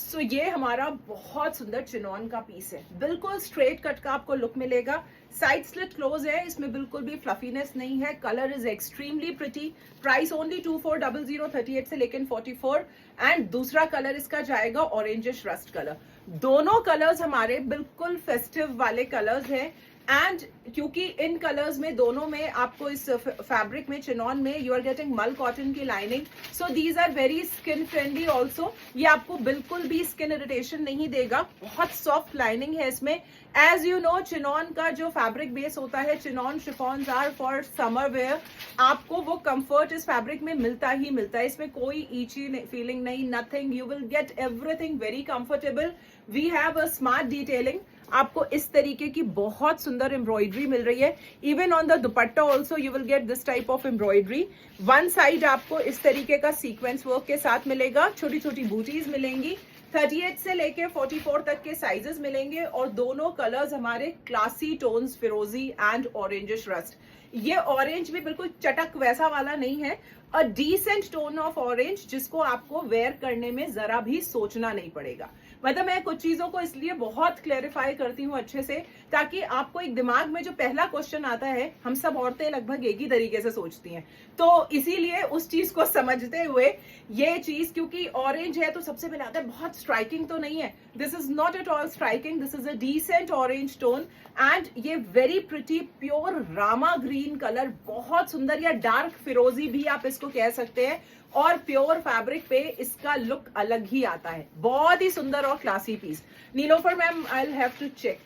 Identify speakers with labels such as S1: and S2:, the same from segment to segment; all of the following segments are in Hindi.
S1: सो ये हमारा बहुत सुंदर चिनॉन का पीस है, बिल्कुल स्ट्रेट कट का आपको लुक मिलेगा। साइड स्लिट क्लोज है, इसमें बिल्कुल भी फ्लफीनेस नहीं है। Colour is extremely pretty. Price only 2400 38 से लेकिन 44। एंड दूसरा कलर इसका जाएगा ऑरेंजिश रस्ट कलर। दोनों कलर्स हमारे बिल्कुल फेस्टिव वाले कलर्स हैं। एंड क्योंकि इन कलर्स में दोनों में आपको इस फैब्रिक में चिनॉन में you are getting mul cotton की lining, so these are very skin friendly also. ये आपको बिल्कुल भी स्किन इरिटेशन नहीं देगा, बहुत सॉफ्ट लाइनिंग है इसमें। एज यू नो चिनॉन का जो फैब्रिक बेस होता है, chinon chiffons are for summer wear. आपको वो कंफर्ट इस फैब्रिक में मिलता ही मिलता है, इसमें कोई ईची फीलिंग नहीं, nothing. You will get everything very comfortable. We have a smart detailing. आपको इस तरीके की बहुत सुंदर एम्ब्रॉयडरी मिल रही है। Even on the dupatta also you will get this type of embroidery. One side आपको इस तरीके का सीक्वेंस वर्क के साथ मिलेगा, छोटी छोटी बूटीज मिलेंगी। 38 से लेके 44 तक के साइजेस मिलेंगे और दोनों कलर्स हमारे क्लासी टोन्स, फिरोजी एंड ऑरेंजिश रस्ट। ये ऑरेंज भी बिल्कुल चटक वैसा वाला नहीं है, a decent tone of orange जिसको आपको वेयर करने में जरा भी सोचना नहीं पड़ेगा। मतलब मैं कुछ चीजों को इसलिए बहुत क्लेरिफाई करती हूँ अच्छे से, ताकि आपको एक दिमाग में जो पहला क्वेश्चन आता है, हम सब औरतें लगभग एक ही तरीके से सोचती हैं, तो इसीलिए उस चीज को समझते हुए ये चीज, क्योंकि ऑरेंज है तो सबसे पहले आता है बहुत स्ट्राइकिंग तो नहीं है। This is not at all striking, this is a decent orange tone. And ये very pretty pure Rama green colour, बहुत सुंदर, या डार्क फिरोजी भी आप इसको कह सकते हैं। और प्योर फैब्रिक पे इसका लुक अलग ही आता है, बहुत ही सुंदर और classy piece. Nilofar ma'am, I will have to check.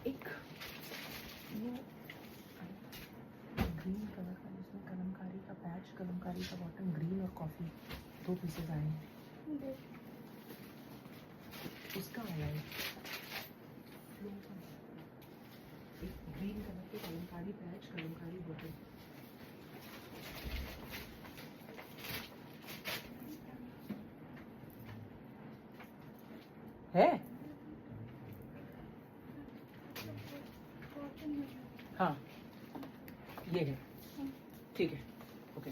S1: एक ग्रीन कलर का जिसमें कलमकारी का पैच, कलमकारी का बॉटम, ग्रीन और कॉफी, दो पीसेस आए हैं। उसका आया है एक ग्रीन कलर के कलमकारी पैच, कलमकारी बॉटम। है हाँ, ये है, ठीक है, ओके।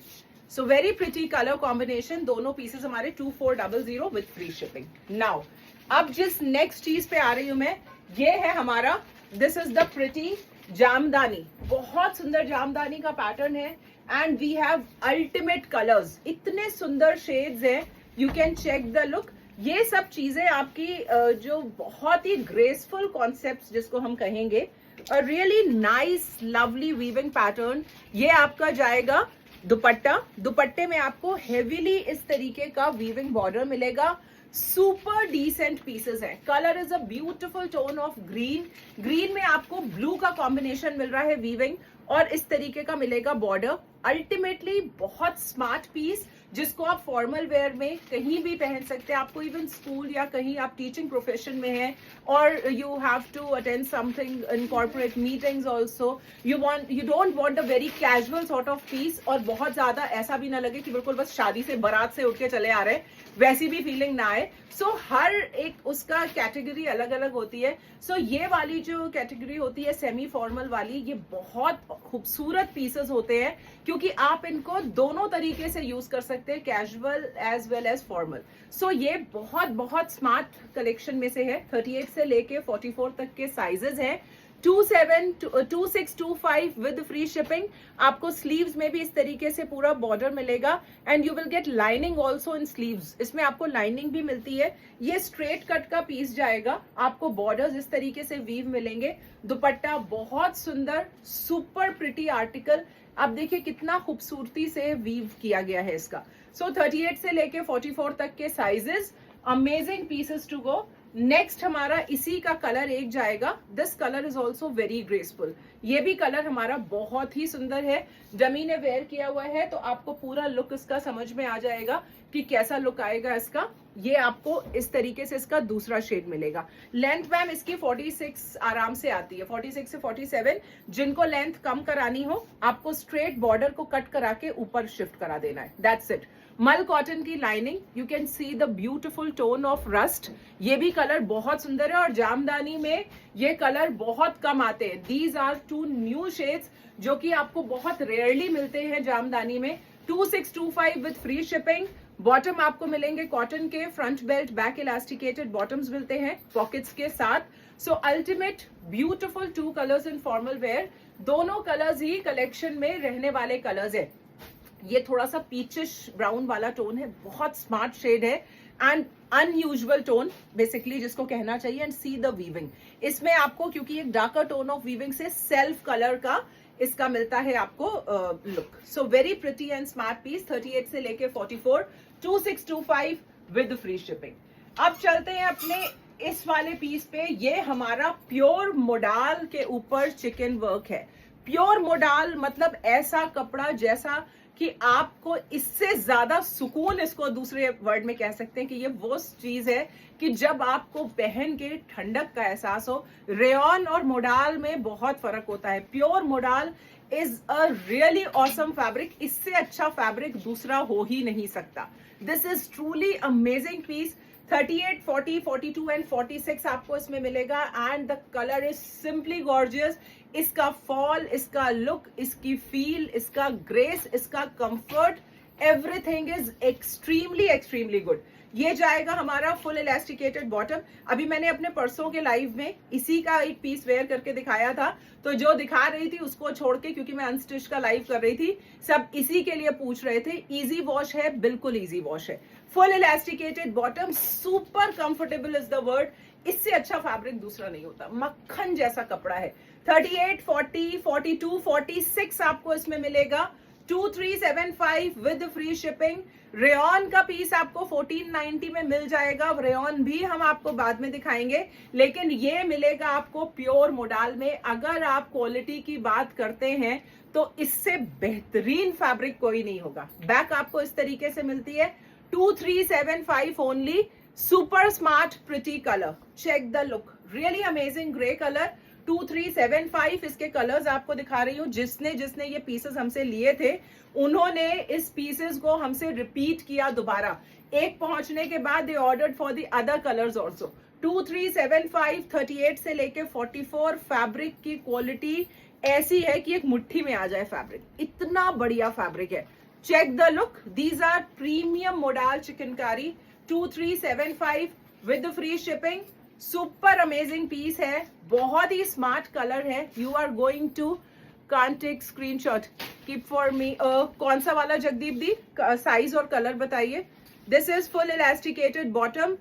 S1: सो वेरी प्रिटी कलर कॉम्बिनेशन, दोनों पीसेस हमारे 2400 विद फ्री शिपिंग। नाउ अब जिस नेक्स्ट चीज पे आ रही हूं मैं, ये है हमारा, this is the pretty jamdani. बहुत सुंदर जामदानी का पैटर्न है and we have ultimate colours, इतने सुंदर शेड्स हैं, you can check the look. ये सब चीजें आपकी जो बहुत ही ग्रेसफुल कॉन्सेप्ट्स जिसको हम कहेंगे, अ really nice lovely weaving pattern. ये आपका जाएगा दुपट्टा, दुपट्टे में आपको हेवीली इस तरीके का वीविंग बॉर्डर मिलेगा। सुपर डिसेंट पीसेस है। Colour is a beautiful tone of green, green में आपको ब्लू का कॉम्बिनेशन मिल रहा है वीविंग, और इस तरीके का मिलेगा बॉर्डर। अल्टीमेटली बहुत स्मार्ट पीस जिसको आप फॉर्मल वेयर में कहीं भी पहन सकते हैं। आपको इवन स्कूल या कहीं आप टीचिंग प्रोफेशन में हैं और you have to attend something in corporate meetings also, you don't want a very casual sort of piece, और बहुत ज्यादा ऐसा भी ना लगे कि बिल्कुल बस शादी से बारात से उठ के चले आ रहे हैं, वैसी भी फीलिंग ना आए। सो हर एक उसका कैटेगरी अलग अलग होती है। सो ये वाली जो कैटेगरी होती है सेमी फॉर्मल वाली, ये बहुत खूबसूरत पीसेस होते हैं क्योंकि आप इनको दोनों तरीके से यूज कर सकते हैं, casual as well as formal. So ये बहुत बहुत स्मार्ट कलेक्शन में से है। 38 से लेके 44 तक के साइजेस हैं। 2625 विद फ्री शिपिंग। आपको स्लीव्स में भी इस तरीके से पूरा बॉर्डर मिलेगा and you will gate lining also in sleeves. इसमें आपको लाइनिंग भी मिलती है। ये स्ट्रेट कट का पीस जाएगा, आपको बॉर्डर्स इस तरीके से वीव मिलेंगे। दुपट्टा बहुत सुंदर, सुपर प्रिटी आर्टिकल। आप देखिए कितना खूबसूरती से वीव किया गया है इसका। सो 38 से लेके 44 तक के sizes, amazing pieces to go. Next हमारा इसी का कलर एक जाएगा। This colour is also very graceful. ये भी कलर हमारा बहुत ही सुंदर है। डमी ने वेयर किया हुआ है तो आपको पूरा लुक इसका समझ में आ जाएगा कि कैसा लुक आएगा इसका। ये आपको इस तरीके से इसका दूसरा शेड मिलेगा। लेंथ मैम इसकी 46 आराम से आती है, 46 से 47। जिनको लेंथ कम करानी हो आपको स्ट्रेट बॉर्डर को कट करा के ऊपर शिफ्ट करा देना है, दैट्स इट। मल कॉटन की lining, you can see the beautiful tone of rust. ये भी कलर बहुत सुंदर है और जामदानी में ये कलर बहुत कम आते हैं। दीज आर 2 न्यू शेड्स जो कि आपको बहुत रेयरली मिलते हैं जामदानी में। 2625 विद फ्री शिपिंग। बॉटम आपको मिलेंगे कॉटन के, front belt, back elasticated bottoms मिलते हैं पॉकेट्स के साथ. सो ultimate beautiful 2 colours in formal wear. दोनों कलर्स ही कलेक्शन में रहने वाले कलर्स है. ये थोड़ा सा पीचिश ब्राउन वाला टोन है, बहुत स्मार्ट शेड है एंड अनयूजुअल टोन बेसिकली जिसको कहना चाहिए. एंड सी द वीविंग इसमें आपको, क्योंकि एक डार्कर टोन ऑफ वीविंग से सेल्फ कलर का इसका मिलता है आपको look. So very pretty and smart piece. 38 से लेके 44, 2625 विद फ्री शिपिंग. अब चलते हैं अपने इस वाले पीस पे. ये हमारा प्योर मोडाल के ऊपर चिकन वर्क है. प्योर मोडाल मतलब ऐसा कपड़ा जैसा कि आपको इससे ज्यादा सुकून, इसको दूसरे वर्ड में कह सकते हैं कि ये वो चीज है कि जब आपको पहन के ठंडक का एहसास हो. रेयॉन और मोडाल में बहुत फर्क होता है. Pure modal is a really awesome fabric. इससे अच्छा फैब्रिक दूसरा हो ही नहीं सकता. This is truly amazing piece. 38, 40, 42 and 46 आपको इसमें मिलेगा and the colour is simply gorgeous. इसका फॉल, इसका लुक, इसकी फील, इसका ग्रेस, इसका comfort, everything is extremely good. ये जाएगा हमारा फुल इलास्टिकेटेड बॉटम. अभी मैंने अपने परसों के लाइव में इसी का एक पीस वेयर करके दिखाया था, तो जो दिखा रही थी उसको छोड़ के, क्योंकि मैं अनस्टिच का लाइव कर रही थी, सब इसी के लिए पूछ रहे थे. इजी वॉश है, बिल्कुल इजी वॉश है. Full elasticated bottom, super comfortable is the word. इससे अच्छा फैब्रिक दूसरा नहीं होता. मक्खन जैसा कपड़ा है. 38, 40, 42, 46 आपको इसमें मिलेगा. 2375 विद फ्री शिपिंग. रेयॉन का पीस आपको 1490 में मिल जाएगा. रेयॉन भी हम आपको बाद में दिखाएंगे, लेकिन ये मिलेगा आपको प्योर मोडाल में. अगर आप क्वालिटी की बात करते हैं तो इससे बेहतरीन फैब्रिक कोई नहीं होगा. बैक आपको इस तरीके से मिलती है. 2375 only. Super smart pretty colour. Check the look, really amazing grey colour. 2375 इसके कलर्स आपको दिखा रही हूँ. जिसने ये पीसेस हमसे लिए थे उन्होंने इस पीसेस को हमसे रिपीट किया दोबारा. एक पहुंचने के बाद they ordered for the other colours also. 2375, 38 से लेके 44. फैब्रिक की क्वालिटी ऐसी है कि एक मुट्ठी में आ जाए फैब्रिक. इतना बढ़िया फैब्रिक है. Check the look. These are premium modal chikankari. 2375 with free shipping. Super amazing piece है. बहुत ही स्मार्ट कलर है. You are going to can't take screenshot, keep for me. कौन सा वाला जगदीप दी? साइज और कलर बताइए. This is full elasticated bottom.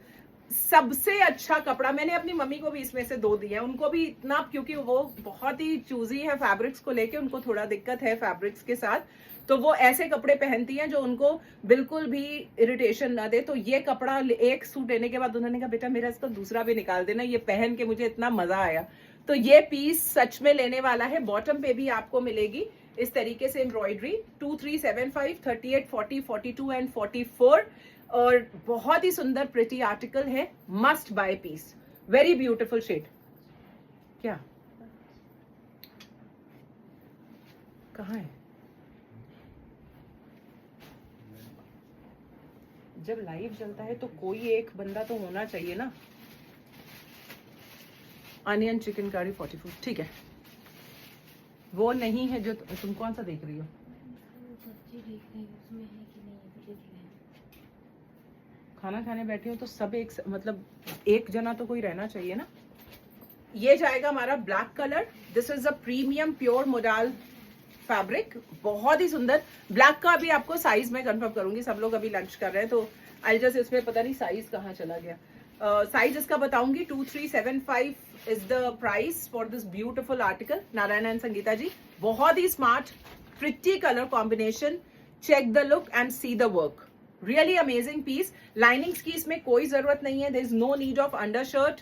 S1: सबसे अच्छा कपड़ा. मैंने अपनी मम्मी को भी इसमें से 2 दिए हैं. उनको भी इतना, क्योंकि वो बहुत ही चूजी है फैब्रिक्स को लेके, उनको थोड़ा दिक्कत है फैब्रिक्स के साथ, तो वो ऐसे कपड़े पहनती हैं जो उनको बिल्कुल भी इरिटेशन ना दे. तो ये कपड़ा एक सूट लेने के बाद उन्होंने कहा बेटा मेरा इसका दूसरा भी निकाल देना, ये पहन के मुझे इतना मजा आया. तो ये पीस सच में लेने वाला है. बॉटम पे भी आपको मिलेगी इस तरीके से एम्ब्रॉयडरी. 2375, 38, 40, 42 एंड 44. और बहुत ही सुंदर प्रिटी आर्टिकल है. Must buy piece. Very beautiful shade. क्या कहाँ है? जब लाइव चलता है तो कोई एक बंदा तो होना चाहिए ना. Onion chicken curry 44. ठीक है, वो नहीं है जो तुम कौन सा देख रही हो? खाना खाने बैठे हो तो सब एक, मतलब एक जना तो कोई रहना चाहिए ना. ये जाएगा हमारा black colour. This is a premium pure modal fabric. बहुत ही सुंदर. ब्लैक का भी आपको साइज में कंफर्म करूंगी. सब लोग अभी लंच कर रहे हैं तो आई जस्ट, इसमें पता नहीं साइज कहाँ चला गया. साइज इसका बताऊंगी. 2375 is the price for this beautiful article. Narayan and Sangeeta ji, बहुत ही smart pretty colour combination. Check the look and see the work. Really amazing piece. Linings की इसमें कोई जरूरत नहीं है. There is no need of undershirt,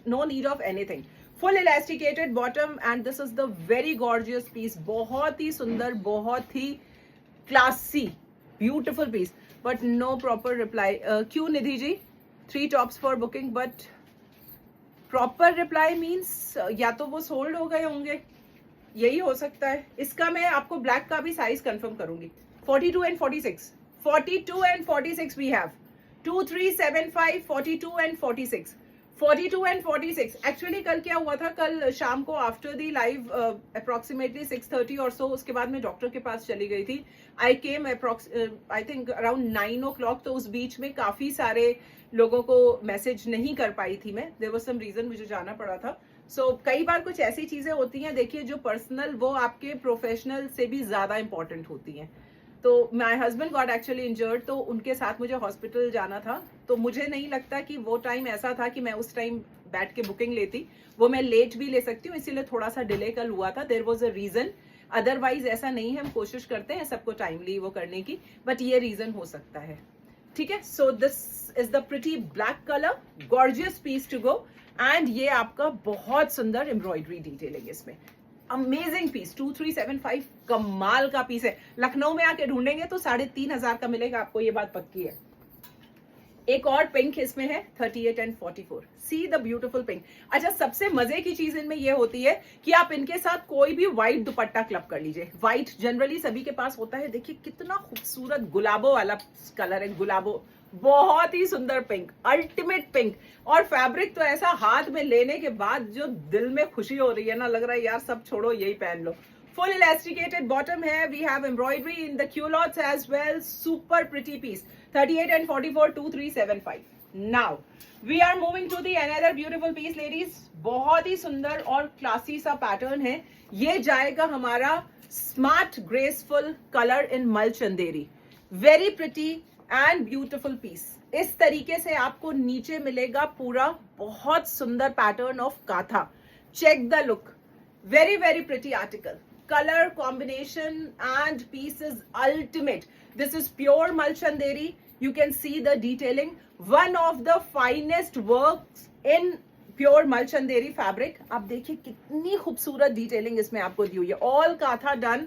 S1: no need of anything. Full elasticated bottom and this is the very gorgeous piece. बहुत ही सुंदर, बहुत ही classy, beautiful piece. But no proper reply. क्यों Nidhi ji? 3 tops for booking, but proper reply means या तो वो सोल्ड हो गए होंगे, यही हो सकता है. इसका मैं आपको ब्लैक का भी साइज कंफर्म करूंगी. 42 and 46. 42 and 46 we have. 2375, 42 and 46. 42 and 46। Actually कल क्या हुआ था, कल शाम को आफ्टर दी लाइव अप्रोक्सीमेटली 6:30 और सो, उसके बाद मैं डॉक्टर के पास चली गई थी। आई केम आई थिंक अराउंड 9 o'clock। तो उस बीच में काफी सारे लोगों को मैसेज नहीं कर पाई थी मैं, देयर वाज सम रीजन, मुझे जाना पड़ा था। सो कई बार कुछ ऐसी चीजें होती हैं, देखिए जो पर्सनल वो आपके प्रोफेशनल से भी ज्यादा इंपॉर्टेंट होती हैं। तो my husband got actually injured, तो उनके साथ मुझे हॉस्पिटल जाना था। तो मुझे नहीं लगता कि वो टाइम ऐसा था कि मैं उस टाइम बैठ के बुकिंग लेती, वो मैं लेट भी ले सकती हूँ, इसीलिए थोड़ा सा डिले कल हुआ था। There was a reason, otherwise ऐसा नहीं है, हम कोशिश करते हैं सबको टाइमली वो करने की, बट ये रीजन हो सकता है। ठीक है, so this is the pretty black colour, gorgeous piece to go. And ये आपका बहुत सुंदर एम्ब्रॉयडरी डिटेलिंग इसमें, अमेजिंग पीस, 2375 कमाल का पीस है। लखनऊ में आके ढूंढेंगे तो 3,500 का मिलेगा आपको, ये बात पक्की है। एक और पिंक इसमें है 38 and 44। See the beautiful pink. अच्छा, सबसे मजे की चीज इनमें ये होती है कि आप इनके साथ कोई भी व्हाइट दुपट्टा क्लब कर लीजिए। व्हाइट जनरली सभी के पास होता है, देखिए कितना खूबसूरत गुलाबो वाला कलर है, गुलाबो, बहुत ही सुंदर पिंक, अल्टीमेट पिंक। और फैब्रिक तो ऐसा हाथ में लेने के बाद जो दिल में खुशी हो रही है ना, लग रहा है यार सब छोड़ो यही पहन लो। फुल इलास्टिकेटेड बॉटम है, we have embroidery in the culottes as well, super pretty piece, 38 and 44, 2375. Now we are moving to the another beautiful piece ladies। बहुत ही सुंदर और क्लासी सा पैटर्न है। ये जाएगा हमारा smart graceful colour in mul Chanderi, very pretty and beautiful piece. इस तरीके से आपको नीचे मिलेगा पूरा बहुत सुंदर pattern of katha. Check the look, very very pretty article, color combination and piece is ultimate। This is pure Malchanderi, you can see the detailing, one of the finest works in pure Malchanderi fabric। आप देखिए कितनी खूबसूरत डिटेलिंग इसमें आपको दी हुई है, ऑल काथा डन।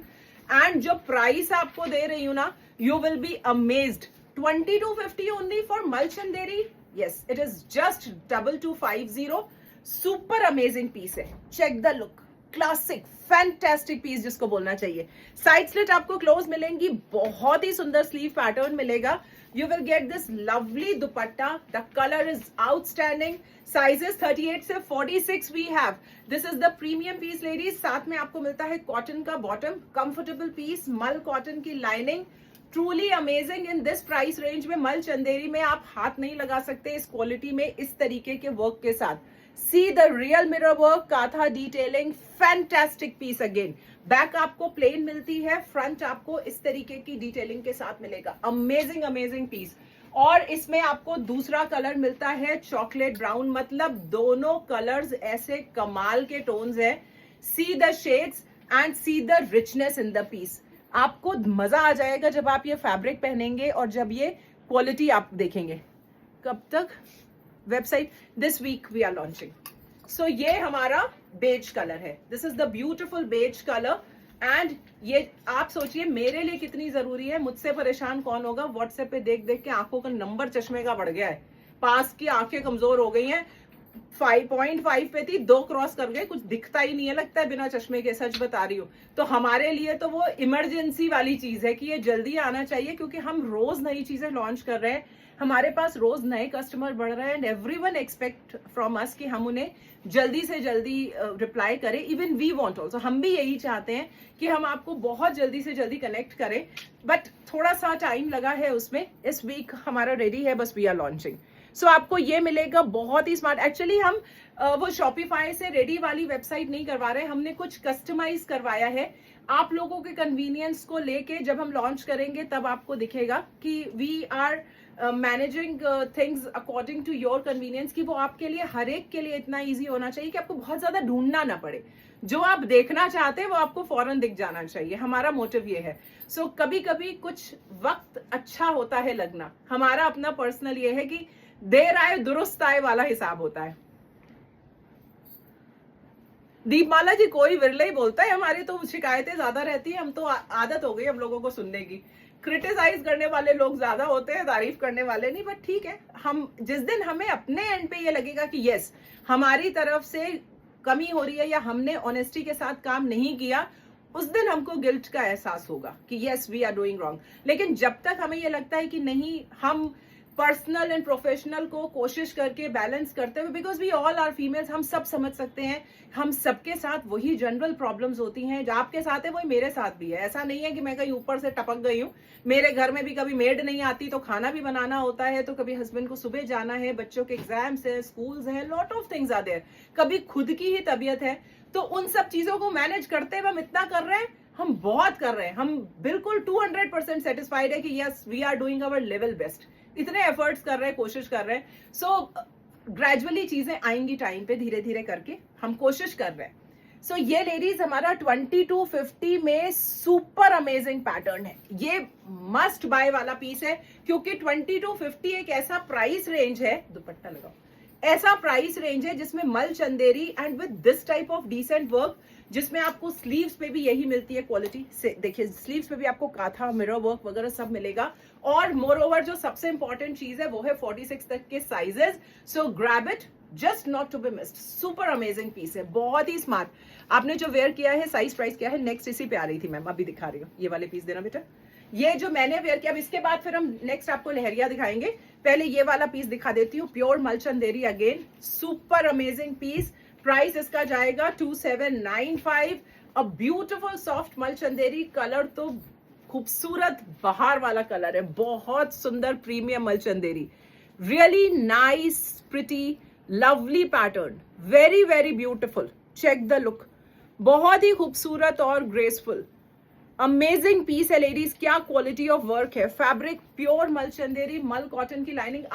S1: एंड जो प्राइस आपको दे रही हूं ना, you will be amazed, 2250 only for Malchanderi। Yes, it is just 2250। Super amazing piece है, check the look, classic fantastic piece जिसको बोलना चाहिए। साइड स्लिट आपको क्लोज मिलेंगी, बहुत ही सुंदर स्लीव पैटर्न मिलेगा। You will get this lovely dupatta, the colour is outstanding. Sizes 38 से 46 we have. This is the premium piece ladies. साथ में आपको मिलता है कॉटन का बॉटम, कंफर्टेबल पीस, मल कॉटन की lining, truly amazing in this price range में। मल चंदेरी में आप हाथ नहीं लगा सकते इस क्वालिटी में, इस तरीके के वर्क के साथ। See the real mirror work, काथा detailing, fantastic piece again। Back आपको प्लेन मिलती है, फ्रंट आपको इस तरीके की डिटेलिंग के साथ मिलेगा। Amazing amazing piece. और इसमें आपको दूसरा कलर मिलता है चॉकलेट ब्राउन, मतलब दोनों कलर्स ऐसे कमाल के टोन्स है। See the shades and see the richness in the piece. आपको मजा आ जाएगा जब आप ये फैब्रिक पहनेंगे और जब ये क्वालिटी आप देखेंगे। कब तक website, this week we are launching. So ये हमारा बेज कलर है, this is the beautiful beige colour. And ये आप सोचिए मेरे लिए कितनी जरूरी है, मुझसे परेशान कौन होगा। व्हाट्सएप पे देख देख के आंखों का नंबर चश्मे का बढ़ गया है, पास की आंखें कमजोर हो गई हैं। 5.5 पे थी, 2 क्रॉस कर गए, कुछ दिखता ही नहीं है, लगता है बिना चश्मे के, सच बता रही हूँ। तो हमारे लिए तो वो इमरजेंसी वाली चीज है कि ये जल्दी आना चाहिए, क्योंकि हम रोज नई चीजें लॉन्च कर रहे हैं, हमारे पास रोज नए कस्टमर बढ़ रहे हैं। And everyone expect from us कि हम उन्हें जल्दी से जल्दी रिप्लाई करें। इवन वी वांट ऑल्सो, हम भी यही चाहते हैं कि हम आपको बहुत जल्दी से जल्दी कनेक्ट करें, बट थोड़ा सा टाइम लगा है उसमें। इस वीक हमारा रेडी है, बस वी आर लॉन्चिंग। सो आपको ये मिलेगा बहुत ही स्मार्ट। एक्चुअली हम वो शॉपिफाई से रेडी वाली वेबसाइट नहीं करवा रहे, हमने कुछ कस्टमाइज करवाया है आप लोगों के कन्वीनियंस को लेके। जब हम लॉन्च करेंगे तब आपको दिखेगा कि we are managing things according to your convenience, कि वो आपके लिए, हर एक के लिए इतना इजी होना चाहिए कि आपको बहुत ज्यादा ढूंढना ना पड़े। जो आप देखना चाहते हैं वो आपको फौरन दिख जाना चाहिए, हमारा मोटिव ये है। सो कभी कभी कुछ वक्त अच्छा होता है लगना, हमारा अपना पर्सनल ये है कि देर आए दुरुस्त आए वाला हिसाब होता है। दीपमाला जी कोई विरले ही बोलता है, हमारी तो शिकायतें ज्यादा रहती है, हम तो आदत हो गई हम लोगों को सुनने की। क्रिटिसाइज करने वाले लोग ज्यादा होते हैं, तारीफ करने वाले नहीं। बट ठीक है, हम जिस दिन हमें अपने एंड पे ये लगेगा कि यस हमारी तरफ से कमी हो रही है या हमने ऑनेस्टी के साथ काम नहीं किया, उस दिन हमको गिल्ट का एहसास होगा कि yes we are doing wrong. लेकिन जब तक हमें ये लगता है कि नहीं, हम पर्सनल एंड प्रोफेशनल को कोशिश करके बैलेंस करते हुए, because we all are females, हम सब समझ सकते हैं, हम सबके साथ वही जनरल प्रॉब्लम्स होती हैं, जो आपके साथ है वही मेरे साथ भी है। ऐसा नहीं है कि मैं कहीं ऊपर से टपक गई हूँ, मेरे घर में भी कभी मेड नहीं आती तो खाना भी बनाना होता है, तो कभी हस्बैंड को सुबह जाना है, बच्चों के एग्जाम्स है, स्कूल्स हैं, lot of things are there, कभी खुद की ही तबीयत है, तो उन सब चीजों को मैनेज करते हुए हम इतना कर रहे हैं, हम बहुत कर रहे हैं, हम बिल्कुल 200% सेटिस्फाइड है कि yes we are doing our level best, इतने एफर्ट्स कर रहे हैं, कोशिश कर रहे हैं। सो ग्रेजुअली चीजें आएंगी टाइम पे, धीरे धीरे करके हम कोशिश कर रहे हैं। सो ये लेडीज हमारा 2250 में सुपर अमेजिंग पैटर्न है, ये मस्ट बाय वाला पीस है, क्योंकि 2250 एक ऐसा प्राइस रेंज है, दुपट्टा लगाओ, ऐसा प्राइस रेंज है जिसमें mul Chanderi and with this type of decent work, जिसमें आपको स्लीव्स पे भी यही मिलती है क्वालिटी से, देखिए स्लीव्स पे भी आपको काथा मिरर वर्क वगैरह सब मिलेगा, और मोर ओवर जो सबसे इंपॉर्टेंट चीज है वो है 46 तक के sizes. So grab it, just not to be missed, super amazing piece है, बहुत ही स्मार्ट। आपने जो वेयर किया है, साइज प्राइस क्या है, नेक्स्ट इसी पे आ रही थी मैम, अभी दिखा रही हूँ, ये वाले पीस देना बेटा, ये जो मैंने वेयर किया, अब इसके बाद फिर हम नेक्स्ट आपको लहरिया दिखाएंगे, पहले ये वाला पीस दिखा देती हूँ, pure mul Chanderi, again super amazing piece, price इसका जाएगा 2795। अ ब्यूटीफुल सॉफ्ट मल चंदेरी, कलर तो खूबसूरत बहार वाला कलर है, बहुत सुंदर premium mul Chanderi, really nice pretty lovely pattern, very very beautiful, check the look, बहुत ही खूबसूरत और ग्रेसफुल अमेजिंग पीस है लेडीज, क्या क्वालिटी ऑफ वर्क है, फैब्रिक प्योर मल चंदेरी, मल कॉटन की लाइनिंग।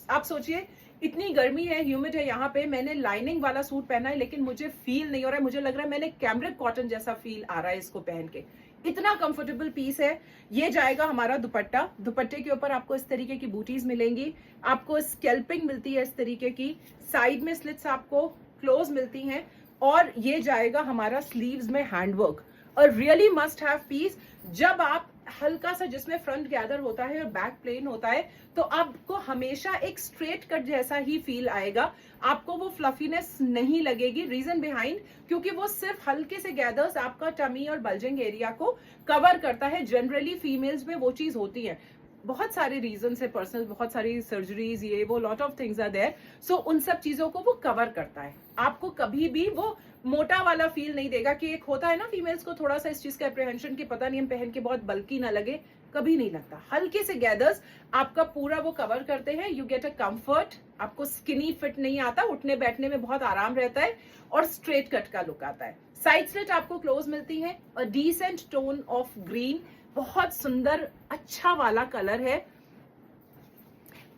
S1: आप सोचिए इतनी गर्मी है, ह्यूमिड है यहाँ पे, मैंने लाइनिंग वाला सूट पहना है लेकिन मुझे फील नहीं हो रहा है, मुझे लग रहा है मैंने कैमरिक कॉटन जैसा फील आ रहा है इसको पहन के, इतना कंफर्टेबल पीस है। ये जाएगा हमारा दुपट्टा, दुपट्टे के ऊपर आपको इस तरीके की बूटीज मिलेंगी, आपको स्कैल्पिंग मिलती है इस तरीके की, साइड में स्लिट्स आपको क्लोज मिलती हैं, और ये जाएगा हमारा स्लीव्स में हैंडवर्क, और रियली मस्ट हैव पीस। जब आप हल्का सा, जिसमें फ्रंट गैदर होता है और बैक प्लेन होता है, तो आपको हमेशा एक स्ट्रेट कट जैसा ही फील आएगा, आपको वो फ्लफीनेस नहीं लगेगी। रीजन बिहाइंड, क्योंकि वो सिर्फ हल्के से गैदर्स आपका टमी और बल्जिंग एरिया को कवर करता है, जनरली फीमेल्स में वो चीज होती है, बहुत सारे रीजन है पर्सनल, बहुत सारी सर्जरीज, ये वो lot of things are there, so उन सब चीजों को वो कवर करता है, आपको कभी भी वो मोटा वाला फील नहीं देगा, कि एक होता है ना फीमेल्स को थोड़ा सा इस चीज का अप्रीहेंशन कि पता नहीं हम पहन के बहुत बल्कि ना लगे, कभी नहीं लगता, हल्के से गैदर्स आपका पूरा वो कवर करते हैं, यू गेट अ कंफर्ट, आपको स्किनी फिट नहीं आता, उठने बैठने में बहुत आराम रहता है, और स्ट्रेट कट का लुक आता है। साइड स्लिट आपको क्लोज मिलती है, a decent tone of green, बहुत सुंदर अच्छा वाला कलर है,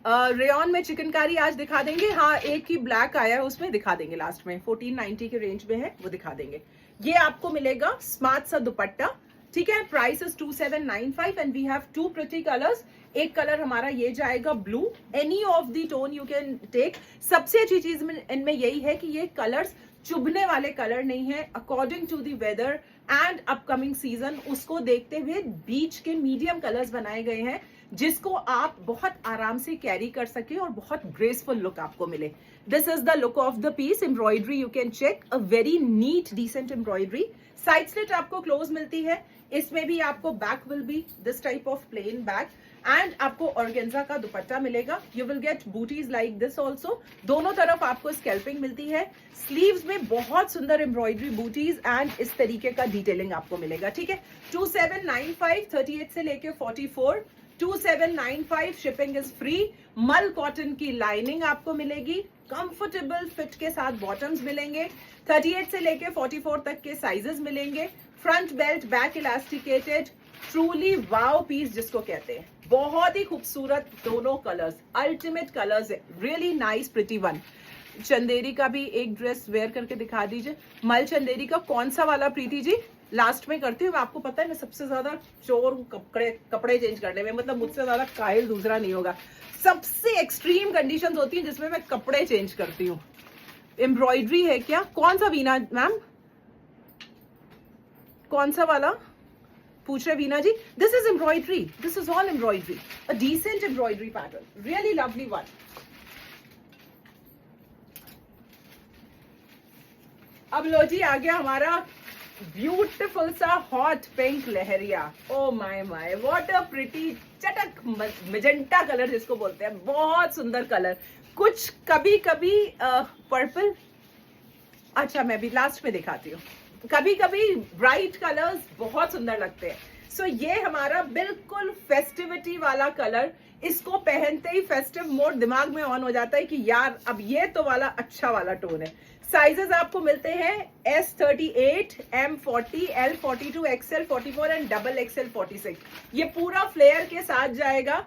S1: रेयन में चिकनकारी आज दिखा देंगे, हाँ एक ही ब्लैक आया है उसमें दिखा देंगे लास्ट में, 1490 के रेंज में है, वो दिखा देंगे। ये आपको मिलेगा स्मार्ट सा दुपट्टा, ठीक है, price is 2795 and we have two pretty colours. एक कलर हमारा ये जाएगा blue, any of the tone you can take. सबसे अच्छी चीज इनमें यही है कि ये कलर्स चुभने वाले कलर नहीं है, according to the weather and upcoming season, उसको देखते हुए बीच के मीडियम कलर्स बनाए गए हैं, जिसको आप बहुत आराम से कैरी कर सके और बहुत ग्रेसफुल लुक आपको मिले। This is the look of the piece, embroidery you can check, a very neat decent embroidery. Side slit आपको क्लोज मिलती है, इसमें भी आपको back will be this type of plain back, and आपको ऑर्गेन्जा का दुपट्टा मिलेगा, यू विल गेट बूटीज लाइक दिस ऑल्सो, दोनों तरफ आपको स्कैल्पिंग मिलती है, स्लीव्स में बहुत सुंदर एम्ब्रॉयडरी बूटीज एंड इस तरीके का डिटेलिंग आपको मिलेगा, ठीक है। 2795, 38 से लेके 44, 2795, शिपिंग इज फ्री। मल कॉटन की लाइनिंग आपको मिलेगी, कंफर्टेबल फिट के साथ बॉटम्स मिलेंगे, 38 से लेके 44 तक के साइजेस मिलेंगे, front belt, back elasticated, truly wow piece जिसको कहते हैं, बहुत ही खूबसूरत दोनों कलर्स, अल्टीमेट कलर्स है, really nice pretty one. Chanderi का भी एक ड्रेस वेयर करके दिखा दीजिए, मल चंदेरी का कौन सा वाला प्रीति जी, लास्ट में करती हूँ, आपको पता है मैं सबसे ज्यादा चोर हूँ कपड़े चेंज करने में, मतलब मुझसे ज्यादा कायल दूसरा नहीं होगा, सबसे एक्सट्रीम कंडीशंस होती हैं जिसमें मैं कपड़े चेंज करती हूँ। एम्ब्रॉयडरी है क्या, कौन सा वीना मैम, कौन सा वाला पूछ रहे Veena ji, this is embroidery, this is all embroidery, a decent embroidery pattern, really lovely one. अब लो जी आ गया हमारा ब्यूटीफुल सा hot pink lehariya, oh my my, what a pretty चटक मेजेंटा कलर जिसको बोलते हैं, बहुत सुंदर कलर। कुछ कभी कभी पर्पल, अच्छा मैं भी लास्ट में दिखाती हूँ, कभी कभी ब्राइट कलर्स बहुत सुंदर लगते हैं। सो ये हमारा बिल्कुल फेस्टिविटी वाला कलर, इसको पहनते ही फेस्टिव मोड दिमाग में ऑन हो जाता है कि यार अब ये तो वाला अच्छा वाला टोन है। साइजेस आपको मिलते हैं S38, M40, L42, XL 44 and XXL 46। ये पूरा फ्लेयर के साथ जाएगा।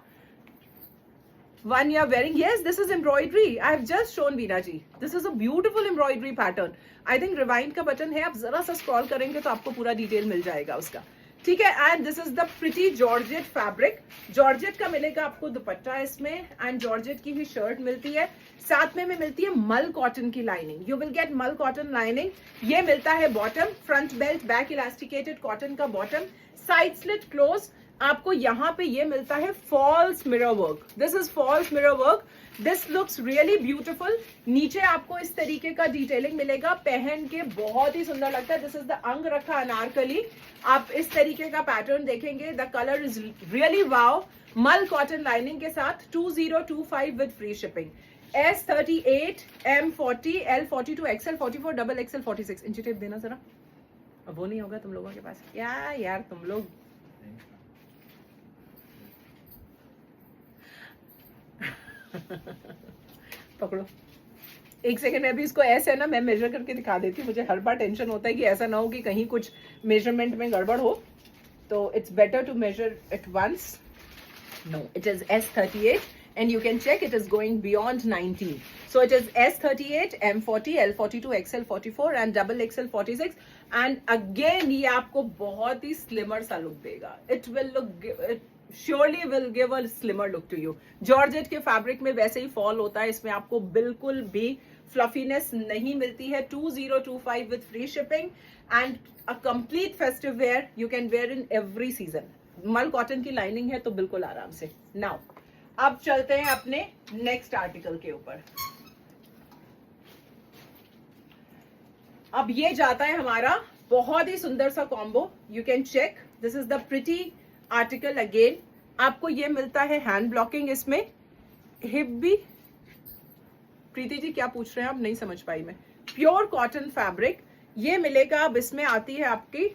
S1: One you are wearing, yes, this is embroidery. I have just shown Veena ji. This is a beautiful embroidery pattern. I think rewind का बटन है, आप जरा सा स्क्रॉल करेंगे तो आपको पूरा डिटेल मिल जाएगा उसका, ठीक है। And this is the pretty georgette fabric, georgette का मिलेगा आपको दुपट्टा इसमें, एंड जॉर्जेट की ही शर्ट मिलती है, साथ में मिलती है मल कॉटन की lining, you will get mul cotton lining. ये मिलता है bottom, front belt, back elasticated cotton का बॉटम, साइड स्लिट क्लोज। आपको यहाँ पे ये मिलता है false mirror work, this is false mirror work, this looks really beautiful. नीचे आपको इस तरीके का डिटेलिंग मिलेगा, पहन के बहुत ही सुंदर लगता है। दिस इज द अंग रखा अनारकली, आप इस तरीके का पैटर्न देखेंगे, द कलर इज रियली वाव, मल कॉटन लाइनिंग के साथ 2025 with free shipping. S38, M40, L42, XL 44, XXL 46। इंची टेप देना जरा, अब वो नहीं होगा तुम लोगों के पास, क्या यार तुम लोग पकड़ो एक सेकेंड में, अभी इसको ऐसे है ना, मैं मेजर करके दिखा देती हूँ। मुझे हर बार टेंशन होता है कि ऐसा ना हो कि कहीं कुछ मेजरमेंट में गड़बड़ हो, तो it's better to measure it once. No, it is S38 and you can check it is going beyond 19. So it is S38, M40, L42, XL 44 and XXL 46. And again ये आपको बहुत ही slimmer सा look देगा, it will look, it surely will give a slimmer look to you. Georgette के फैब्रिक में वैसे ही फॉल होता है, इसमें आपको बिल्कुल भी फ्लफीनेस नहीं मिलती है। 2025 with free shipping and a complete festive wear you can wear in every season. मल कॉटन की लाइनिंग है तो बिल्कुल आराम से। नाउ अब चलते हैं अपने नेक्स्ट आर्टिकल के ऊपर। अब ये जाता है हमारा बहुत ही सुंदर सा combo, you can check, this is the pretty article again. आपको ये मिलता है हैंड ब्लॉकिंग, इसमें हिप भी, प्रीति जी क्या पूछ रहे हैं आप, नहीं समझ पाई मैं। प्योर कॉटन फैब्रिक ये मिलेगा। अब इसमें आती है आपकी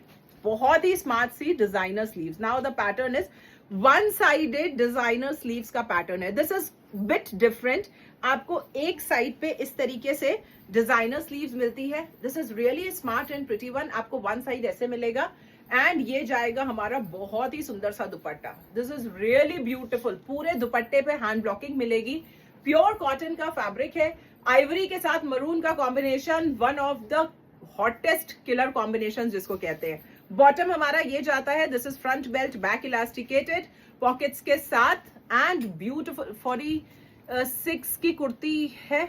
S1: बहुत ही स्मार्ट सी designer sleeves. Now the pattern is one sided designer sleeves का पैटर्न है, दिस इज बिट डिफरेंट। आपको एक साइड पे इस तरीके से डिजाइनर स्लीव्स मिलती है, this is really smart and pretty one. आपको वन साइड ऐसे मिलेगा एंड ये जाएगा हमारा बहुत ही सुंदर सा दुपट्टा, दिस इज रियली ब्यूटीफुल। पूरे दुपट्टे पे हैंड ब्लॉकिंग मिलेगी, प्योर कॉटन का फैब्रिक है, आइवरी के साथ मरून का combination, one of the hottest killer combination जिसको कहते हैं। बॉटम हमारा ये जाता है, this is front belt, back elasticated pockets के साथ एंड ब्यूटीफुल। 46 की कुर्ती है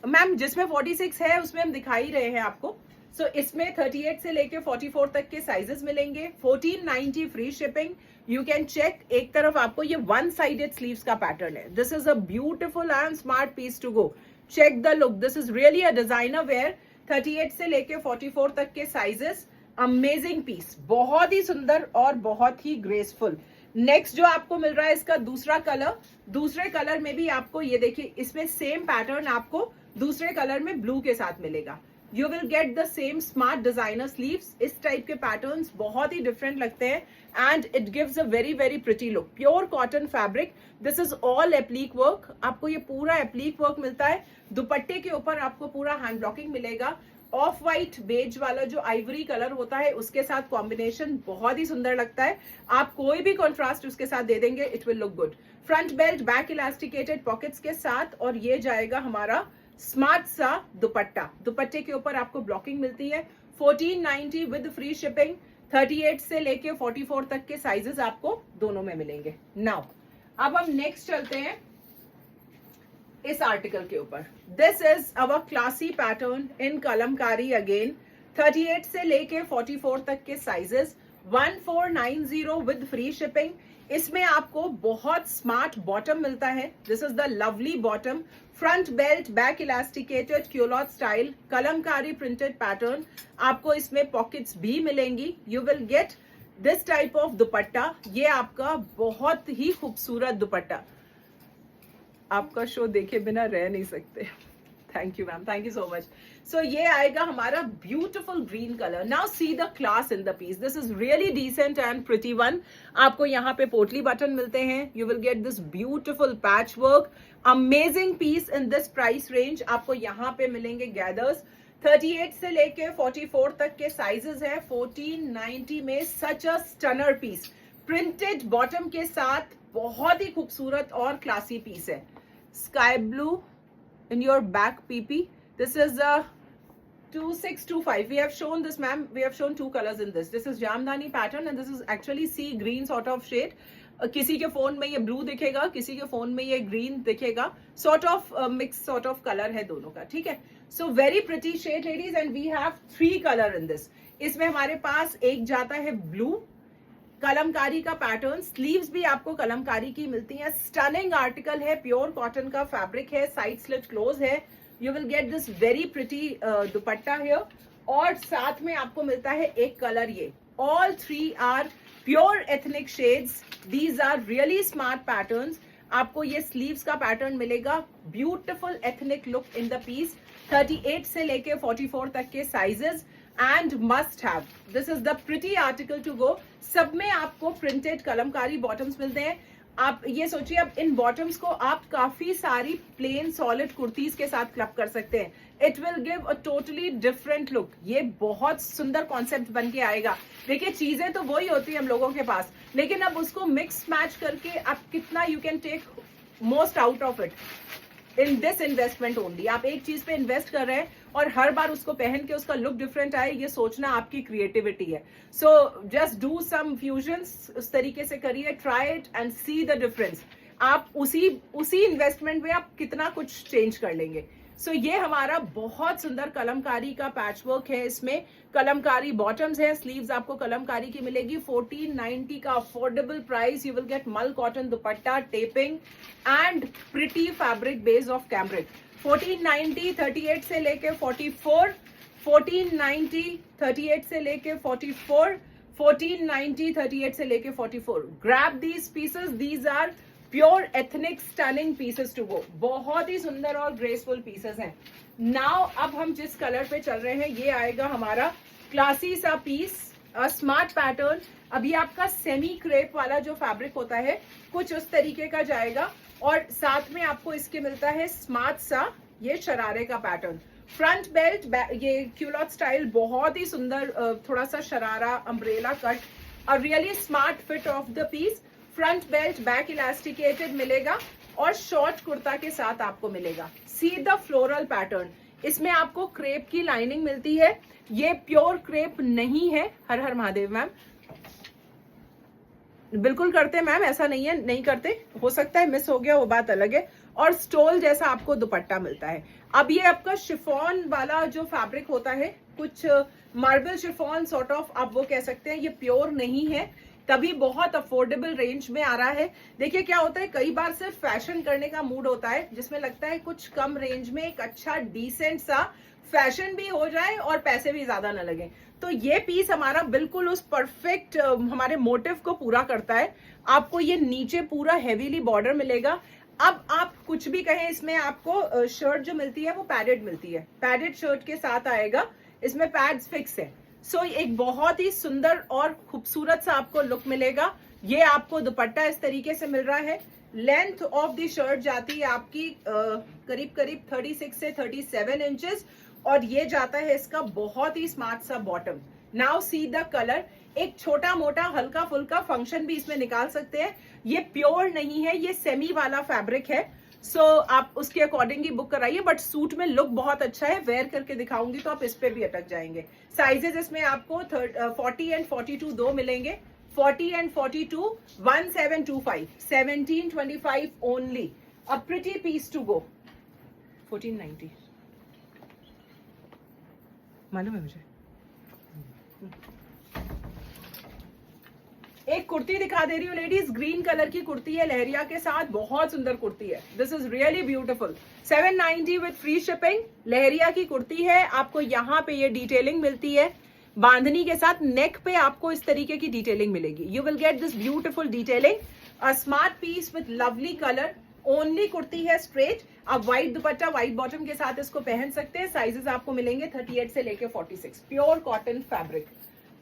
S1: मैम, जिसमें 46 है उसमें हम दिखा ही रहे हैं आपको। सो इसमें 38 से लेके 44 तक के साइजेस मिलेंगे, 1490 free shipping. You can check, एक तरफ आपको ये वन साइडेड स्लीव्स का पैटर्न है, this is a beautiful and smart piece to go. Check the look, this is really a designer wear. 38 से लेके 44 तक के साइजेस, अमेजिंग पीस, बहुत ही सुंदर और बहुत ही ग्रेसफुल। नेक्स्ट जो आपको मिल रहा है इसका दूसरा कलर, दूसरे कलर में भी आपको ये देखिए, इसमें सेम पैटर्न आपको दूसरे कलर में ब्लू के साथ मिलेगा। You will get the same smart designer sleeves. इस टाइप के पैटर्न्स बहुत ही डिफरेंट लगते हैं and it gives a very very pretty look. Pure cotton fabric, this is all एप्लीक work, आपको ये पूरा एप्लीक वर्क मिलता है। दुपट्टे के ऊपर आपको पूरा हैंड ब्लॉकिंग मिलेगा। ऑफ व्हाइट बेज वाला जो आइवरी कलर होता है उसके साथ कॉम्बिनेशन बहुत ही सुंदर लगता है। आप कोई भी कॉन्ट्रास्ट उसके साथ दे देंगे, it will look good. Front belt, back elasticated pockets के साथ, और ये जाएगा हमारा स्मार्ट सा दुपट्टा। दुपट्टे के ऊपर आपको ब्लॉकिंग मिलती है। 1490 विद फ्री शिपिंग। 38 से लेके 44 तक के साइजेस आपको दोनों में मिलेंगे। नाउ अब हम नेक्स्ट चलते हैं इस आर्टिकल के ऊपर। This is our classy pattern in Kalamkari again. 38 से लेके 44 तक के साइजेस, 1490 विद फ्री शिपिंग। इसमें आपको बहुत स्मार्ट बॉटम मिलता है. This is the lovely bottom. Front belt, back elasticated culotte style, Kalamkari printed pattern. आपको इसमें पॉकेट्स भी मिलेंगी. You will get this type of दुपट्टा. ये आपका बहुत ही खूबसूरत दुपट्टा. आपका शो देखे बिना रह नहीं सकते. Thank you ma'am, thank you so much. So ये आएगा हमारा beautiful green colour. Now see the class in the piece. This is really decent and pretty one. आपको यहाँ पे पोटली बटन मिलते हैं. You will get this beautiful patch work. Amazing piece in this price range. आपको यहाँ पे मिलेंगे गैदर्स. 38 से लेके 44 तक के साइजेस है. 1490 में सच अ स्टनर पीस. प्रिंटेड बॉटम के साथ बहुत ही खूबसूरत और क्लासी पीस है. Sky blue in your back PP. This is a 2625. We have shown this, ma'am. We have shown two colors in this. This is Jamdani pattern and this is actually sea green sort of shade. किसी के फोन में ये ब्लू दिखेगा, किसी के फोन में ये ग्रीन दिखेगा. Sort of mix sort of color है दोनों का. ठीक है. So very pretty shade, ladies, and we have 3 color in this. इसमें हमारे पास एक जाता है ब्लू, कलमकारी का पैटर्न. स्लीव्स भी आपको कलमकारी की मिलती हैं. स्टनिंग आर्टिकल है. प्योर कॉटन का फैब्रिक है. साइड स्लिट क्लोज है. You will get this very pretty dupatta here. और साथ में आपको मिलता है एक कलर ये. All 3 are pure ethnic shades. These are really smart patterns. आपको ये स्लीव्स का पैटर्न मिलेगा. Beautiful ethnic look in the piece. 38 से लेके 44 तक के sizes and must have. This is the pretty article to go. सब में आपको प्रिंटेड कलमकारी बॉटम्स मिलते हैं. आप ये सोचिए, अब इन बॉटम्स को आप काफी सारी प्लेन सॉलिड कुर्तीज के साथ क्लब कर सकते हैं. It will give a totally different look. ये बहुत सुंदर कॉन्सेप्ट बन के आएगा. देखिए, चीजें तो वही होती है हम लोगों के पास, लेकिन अब उसको मिक्स मैच करके आप कितना you can take most out of it in this investment only. आप एक चीज पे इन्वेस्ट कर रहे हैं और हर बार उसको पहन के उसका लुक डिफरेंट आए, ये सोचना आपकी क्रिएटिविटी है. So just do some fusions. उस तरीके से करिए. Try it and see the difference. आप उसी इन्वेस्टमेंट में आप कितना कुछ चेंज कर लेंगे. सो ये हमारा बहुत सुंदर कलमकारी का पैच वर्क है. इसमें कलमकारी बॉटम्स है. स्लीव्स आपको कलमकारी की मिलेगी. 1490 का affordable price. You will get mul cotton dupatta, taping and pretty fabric base of cambric. 1490 38 से लेके 44. 1490 38 से लेके 44. 1490 38 से लेके 44. Grab these pieces. These are pure ethnic stunning pieces to go. बहुत ही सुंदर और ग्रेसफुल पीसेस हैं. नाउ अब हम जिस कलर पे चल रहे हैं, ये आएगा हमारा क्लासी सा पीस. Smart pattern. अभी आपका सेमी क्रेप वाला जो फैब्रिक होता है कुछ उस तरीके का जाएगा. और साथ में आपको इसके मिलता है स्मार्ट सा ये शरारे का पैटर्न. फ्रंट बेल्ट, ये क्यूलॉट स्टाइल, बहुत ही सुंदर. थोड़ा सा sharara umbrella cut. A really smart fit of the piece. Front belt, back elasticated मिलेगा और शॉर्ट कुर्ता के साथ आपको मिलेगा. See the floral pattern. इसमें आपको क्रेप की लाइनिंग मिलती है. ये प्योर क्रेप नहीं है. हर हर महादेव मैम. बिल्कुल करते मैम, ऐसा नहीं है नहीं करते. हो सकता है मिस हो गया, वो बात अलग है. और स्टोल जैसा आपको दुपट्टा मिलता है. अब ये आपका शिफॉन वाला जो फैब्रिक होता है, कुछ मार्बल शिफॉन सॉर्ट ऑफ आप वो कह सकते हैं. ये प्योर नहीं है, तभी बहुत अफोर्डेबल रेंज में आ रहा है. देखिए क्या होता है, कई बार सिर्फ फैशन करने का मूड होता है जिसमें लगता है कुछ कम रेंज में एक अच्छा डिसेंट सा फैशन भी हो जाए और पैसे भी ज्यादा न लगे. तो ये पीस हमारा बिल्कुल उस परफेक्ट हमारे मोटिव को पूरा करता है. आपको ये नीचे पूरा हेवीली बॉर्डर मिलेगा. अब आप कुछ भी कहें, इसमें आपको शर्ट जो मिलती है वो पैडेड मिलती है. पैडेड शर्ट के साथ आएगा. इसमें पैड्स फिक्स है. सो एक बहुत ही सुंदर और खूबसूरत सा आपको लुक मिलेगा. ये आपको दुपट्टा इस तरीके से मिल रहा है. लेंथ ऑफ द शर्ट जाती है आपकी करीब करीब 36 से 37 इंचेस. और ये जाता है इसका बहुत ही स्मार्ट सा bottom. Now see the colour. एक छोटा मोटा हल्का फुल्का फंक्शन भी इसमें निकाल सकते हैं. ये प्योर नहीं है, ये सेमी वाला फैब्रिक है. सो आप उसके अकॉर्डिंग ही बुक कराइए. बट सूट में लुक बहुत अच्छा है. वेयर करके दिखाऊंगी तो आप इस पे भी अटक जाएंगे. साइजेस इसमें आपको 40 एंड 42 दो मिलेंगे. 40 and 42 1725. 1725 only. A pretty piece to go. 1490 मालूम है मुझे. एक कुर्ती दिखा दे रही हूँ लेडीज, ग्रीन कलर की कुर्ती है लहरिया के साथ, बहुत सुंदर कुर्ती है, this is really beautiful. 790 with free shipping, lehariya की कुर्ती है। आपको यहाँ पे ये डिटेलिंग मिलती है बांधनी के साथ, नेक पे आपको इस तरीके की डिटेलिंग मिलेगी। You will get this beautiful detailing, a smart peace with lovely colour. Only kurti है स्ट्रेट, आप व्हाइट दुपट्टा व्हाइट बॉटम के साथ इसको पहन सकते हैं। साइजेस आपको मिलेंगे 38 से लेके 46, प्योर कॉटन फैब्रिक,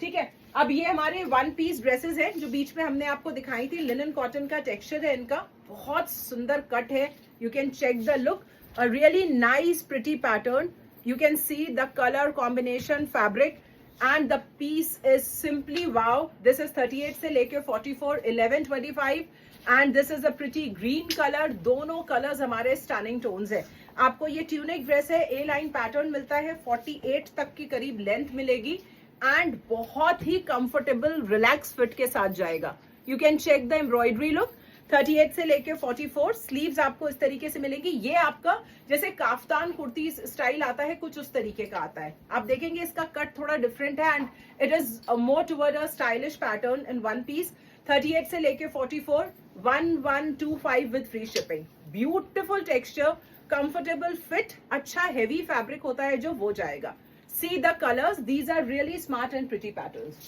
S1: ठीक है। अब ये हमारे वन पीस ड्रेसेस हैं जो बीच में हमने आपको दिखाई थी, लिनन कॉटन का टेक्सचर है इनका, बहुत सुंदर कट है। You can check the look, a really nice pretty pattern, you can see the colour combination fabric and the piece is simply wow. This is 38 से लेके 44, 1125 and this is a pretty green colour. दोनों कलर्स हमारे स्टनिंग टोन्स है। आपको ये ट्यूनिक ड्रेस है, ए लाइन पैटर्न मिलता है, 48 तक की करीब लेंथ मिलेगी एंड बहुत ही कंफर्टेबल रिलैक्स फिट के साथ जाएगा। You can check the embroidery look, 38 से लेके 44। स्लीव्स आपको इस तरीके से मिलेगी। ये आपका जैसे काफ्तान कुर्ती स्टाइल आता है, कुछ उस तरीके का आता है। आप देखेंगे इसका कट थोड़ा डिफरेंट है and it is more toward a stylish pattern in one piece. 38 से लेके 44, 1125 with free shipping. Beautiful texture, comfortable fit, अच्छा हेवी फैब्रिक होता है जो वो जाएगा। See the colors, these are really smart and pretty patterns.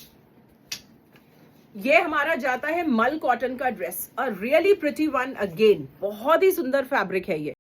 S1: ये हमारा जाता है मल कॉटन का dress, a really pretty one again, बहुत ही सुंदर फैब्रिक है ये।